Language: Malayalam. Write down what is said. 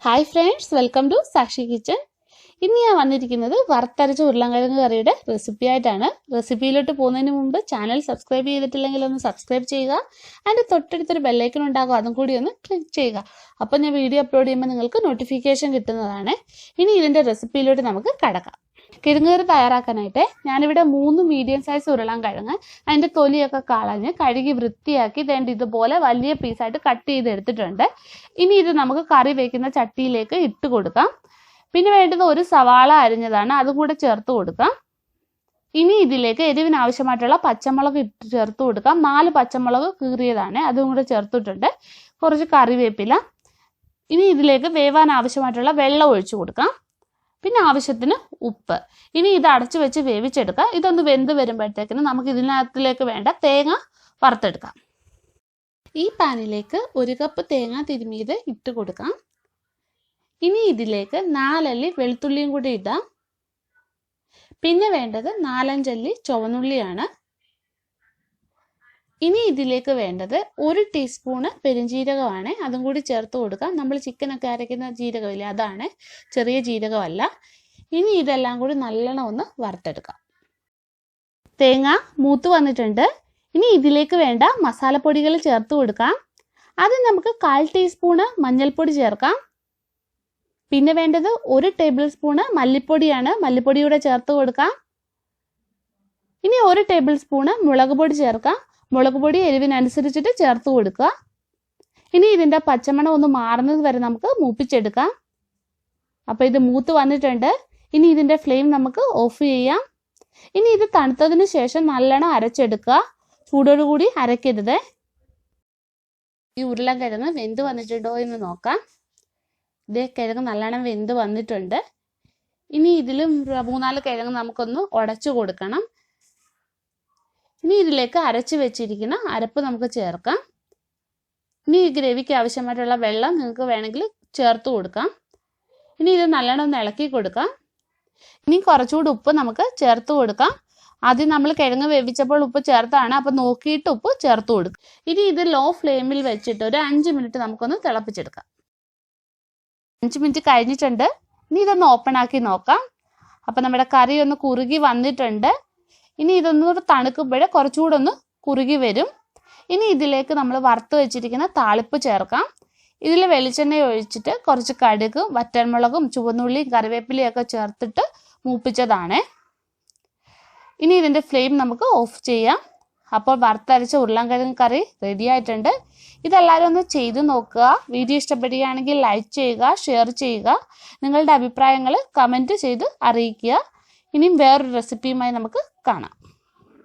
ഹായ് ഫ്രണ്ട്സ്, വെൽക്കം ടു സാക്ഷി കിച്ചൺ. ഇന്ന് ഞാൻ വന്നിരിക്കുന്നത് വറുത്തരച്ച ഉരുളൻകിഴങ്ങ് കറിയുടെ റെസിപ്പി ആയിട്ടാണ്. റെസിപ്പിയിലോട്ട് പോകുന്നതിന് മുമ്പ് ചാനൽ സബ്സ്ക്രൈബ് ചെയ്തിട്ടില്ലെങ്കിൽ ഒന്ന് സബ്സ്ക്രൈബ് ചെയ്യുക. അതിൻ്റെ തൊട്ടടുത്തൊരു ബെല്ലൈക്കൺ ഉണ്ടാകും, അതും കൂടി ഒന്ന് ക്ലിക്ക് ചെയ്യുക. അപ്പോൾ ഞാൻ വീഡിയോ അപ്ലോഡ് ചെയ്യുമ്പോൾ നിങ്ങൾക്ക് നോട്ടിഫിക്കേഷൻ കിട്ടുന്നതാണ്. ഇനി ഇതിൻ്റെ റെസിപ്പിയിലോട്ട് നമുക്ക് കടക്കാം. കിഴങ്ങ് കറി തയ്യാറാക്കാനായിട്ട് ഞാനിവിടെ 3 മീഡിയം സൈസ് ഉരുളൻകിഴങ്ങ് അതിൻ്റെ തൊലിയൊക്കെ കളഞ്ഞ് കഴുകി വൃത്തിയാക്കി ഇതുപോലെ വലിയ പീസായിട്ട് കട്ട് ചെയ്തെടുത്തിട്ടുണ്ട്. ഇനി ഇത് നമുക്ക് കറി വയ്ക്കുന്ന ചട്ടിയിലേക്ക് ഇട്ട് കൊടുക്കാം. പിന്നെ വേണ്ടത് ഒരു സവാള അരിഞ്ഞതാണ്, അതും കൂടെ ചേർത്ത് കൊടുക്കാം. ഇനി ഇതിലേക്ക് എരിവിന് ആവശ്യമായിട്ടുള്ള പച്ചമുളക് ചേർത്ത് കൊടുക്കാം. 4 പച്ചമുളക് കീറിയതാണ്, അതും കൂടെ ചേർത്തിട്ടുണ്ട്. കുറച്ച് കറിവേപ്പില. ഇനി ഇതിലേക്ക് വേവാൻ ആവശ്യമായിട്ടുള്ള വെള്ളം ഒഴിച്ചു കൊടുക്കാം. പിന്നെ ആവശ്യത്തിന് ഉപ്പ്. ഇനി ഇത് അടച്ചു വെച്ച് വേവിച്ചെടുക്കാം. ഇതൊന്ന് വെന്ത് വരുമ്പോഴത്തേക്കിന് നമുക്ക് ഇതിനകത്തിലേക്ക് വേണ്ട തേങ്ങ വറുത്തെടുക്കാം. ഈ പാനിലേക്ക് 1 കപ്പ് തേങ്ങ തിരുമിയത് ഇട്ട് കൊടുക്കാം. ഇനി ഇതിലേക്ക് 4 അല്ലി വെളുത്തുള്ളിയും കൂടി ഇടാം. പിന്നെ വേണ്ടത് 4-5 അല്ലി ചുവന്നുള്ളിയാണ്. ഇനി ഇതിലേക്ക് വേണ്ടത് 1 ടീസ്പൂണ് പെരുംജീരകമാണ്, അതും കൂടി ചേർത്ത് കൊടുക്കാം. നമ്മൾ ചിക്കനൊക്കെ അരയ്ക്കുന്ന ജീരകമില്ലേ, അതാണ്, ചെറിയ ജീരകമല്ല. ഇനി ഇതെല്ലാം കൂടി നല്ലോണം ഒന്ന് വറുത്തെടുക്കാം. തേങ്ങ മൂത്ത് വന്നിട്ടുണ്ട്. ഇനി ഇതിലേക്ക് വേണ്ട മസാലപ്പൊടികൾ ചേർത്ത് കൊടുക്കാം. ആദ്യം നമുക്ക് 1/4 ടീസ്പൂണ് മഞ്ഞൾപ്പൊടി ചേർക്കാം. പിന്നെ വേണ്ടത് 1 ടേബിൾ സ്പൂണ് മല്ലിപ്പൊടിയാണ്, മല്ലിപ്പൊടി കൂടെ ചേർത്ത് കൊടുക്കാം. ഇനി 1 ടേബിൾ സ്പൂണ് മുളക് പൊടി ചേർക്കാം. മുളക് പൊടി എരിവിനനുസരിച്ചിട്ട് ചേർത്ത് കൊടുക്കുക. ഇനി ഇതിൻ്റെ പച്ചമണം ഒന്ന് മാറുന്നത് വരെ നമുക്ക് മൂപ്പിച്ചെടുക്കാം. അപ്പോൾ ഇത് മൂത്ത് വന്നിട്ടുണ്ട്. ഇനി ഇതിൻ്റെ ഫ്ലെയിം നമുക്ക് ഓഫ് ചെയ്യാം. ഇനി ഇത് തണുത്തതിന് ശേഷം നല്ലോണം അരച്ചെടുക്കുക. ചൂടോടുകൂടി അരയ്ക്കരുത്. ഈ ഉരുളൻകിഴങ്ങ് വെന്ത് വന്നിട്ടുണ്ടോ എന്ന് നോക്കാം. ഇതേ കിഴങ്ങ് നല്ലോണം വെന്ത് വന്നിട്ടുണ്ട്. ഇനി ഇതിൽ 3-4 കിഴങ്ങ് നമുക്കൊന്ന് ഉടച്ചു കൊടുക്കണം. ഇനി ഇതിലേക്ക് അരച്ച് വെച്ചിരിക്കുന്ന അരപ്പ് നമുക്ക് ചേർക്കാം. ഇനി ഈ ഗ്രേവിക്ക് ആവശ്യമായിട്ടുള്ള വെള്ളം നിങ്ങൾക്ക് വേണമെങ്കിൽ ചേർത്ത് കൊടുക്കാം. ഇനി ഇത് നല്ലോണം ഒന്ന് ഇളക്കി കൊടുക്കാം. ഇനി കുറച്ചുകൂടി ഉപ്പ് നമുക്ക് ചേർത്ത് കൊടുക്കാം. ആദ്യം നമ്മൾ കിഴങ്ങ് വേവിച്ചപ്പോൾ ഉപ്പ് ചേർത്താണ്, അപ്പോൾ നോക്കിയിട്ട് ഉപ്പ് ചേർത്ത് കൊടുക്കും. ഇനി ഇത് ലോ ഫ്ലെയിമിൽ വെച്ചിട്ട് ഒരു 5 മിനിറ്റ് നമുക്കൊന്ന് തിളപ്പിച്ചെടുക്കാം. 5 മിനിറ്റ് കഴിഞ്ഞിട്ടുണ്ട്. ഇനി ഇതൊന്ന് ഓപ്പൺ ആക്കി നോക്കാം. അപ്പോൾ നമ്മുടെ കറി ഒന്ന് കുറുകി വന്നിട്ടുണ്ട്. ഇനി ഇതൊന്നുകൂടെ തണുക്കുമ്പോഴേ കുറച്ചുകൂടെ ഒന്ന് കുറുകി വരും. ഇനി ഇതിലേക്ക് നമ്മൾ വറുത്ത് വെച്ചിരിക്കുന്ന താളിപ്പ് ചേർക്കാം. ഇതിൽ വെളിച്ചെണ്ണ ഒഴിച്ചിട്ട് കുറച്ച് കടുകും വറ്റൽമുളകും ചുവന്നുള്ളിയും കറിവേപ്പിലയും ഒക്കെ ചേർത്തിട്ട് മൂപ്പിച്ചതാണ്. ഇനി ഇതിൻ്റെ ഫ്ലെയിം നമുക്ക് ഓഫ് ചെയ്യാം. അപ്പോൾ വറുത്തരച്ച ഉരുളൻകിഴങ്ങ് കറി റെഡി ആയിട്ടുണ്ട്. ഇതെല്ലാവരും ഒന്ന് ചെയ്ത് നോക്കുക. വീഡിയോ ഇഷ്ടപ്പെടുകയാണെങ്കിൽ ലൈക്ക് ചെയ്യുക, ഷെയർ ചെയ്യുക. നിങ്ങളുടെ അഭിപ്രായങ്ങൾ കമൻറ്റ് ചെയ്ത് അറിയിക്കുക. ഇനിയും വേറൊരു റെസിപ്പിയുമായി നമുക്ക് കാണാം.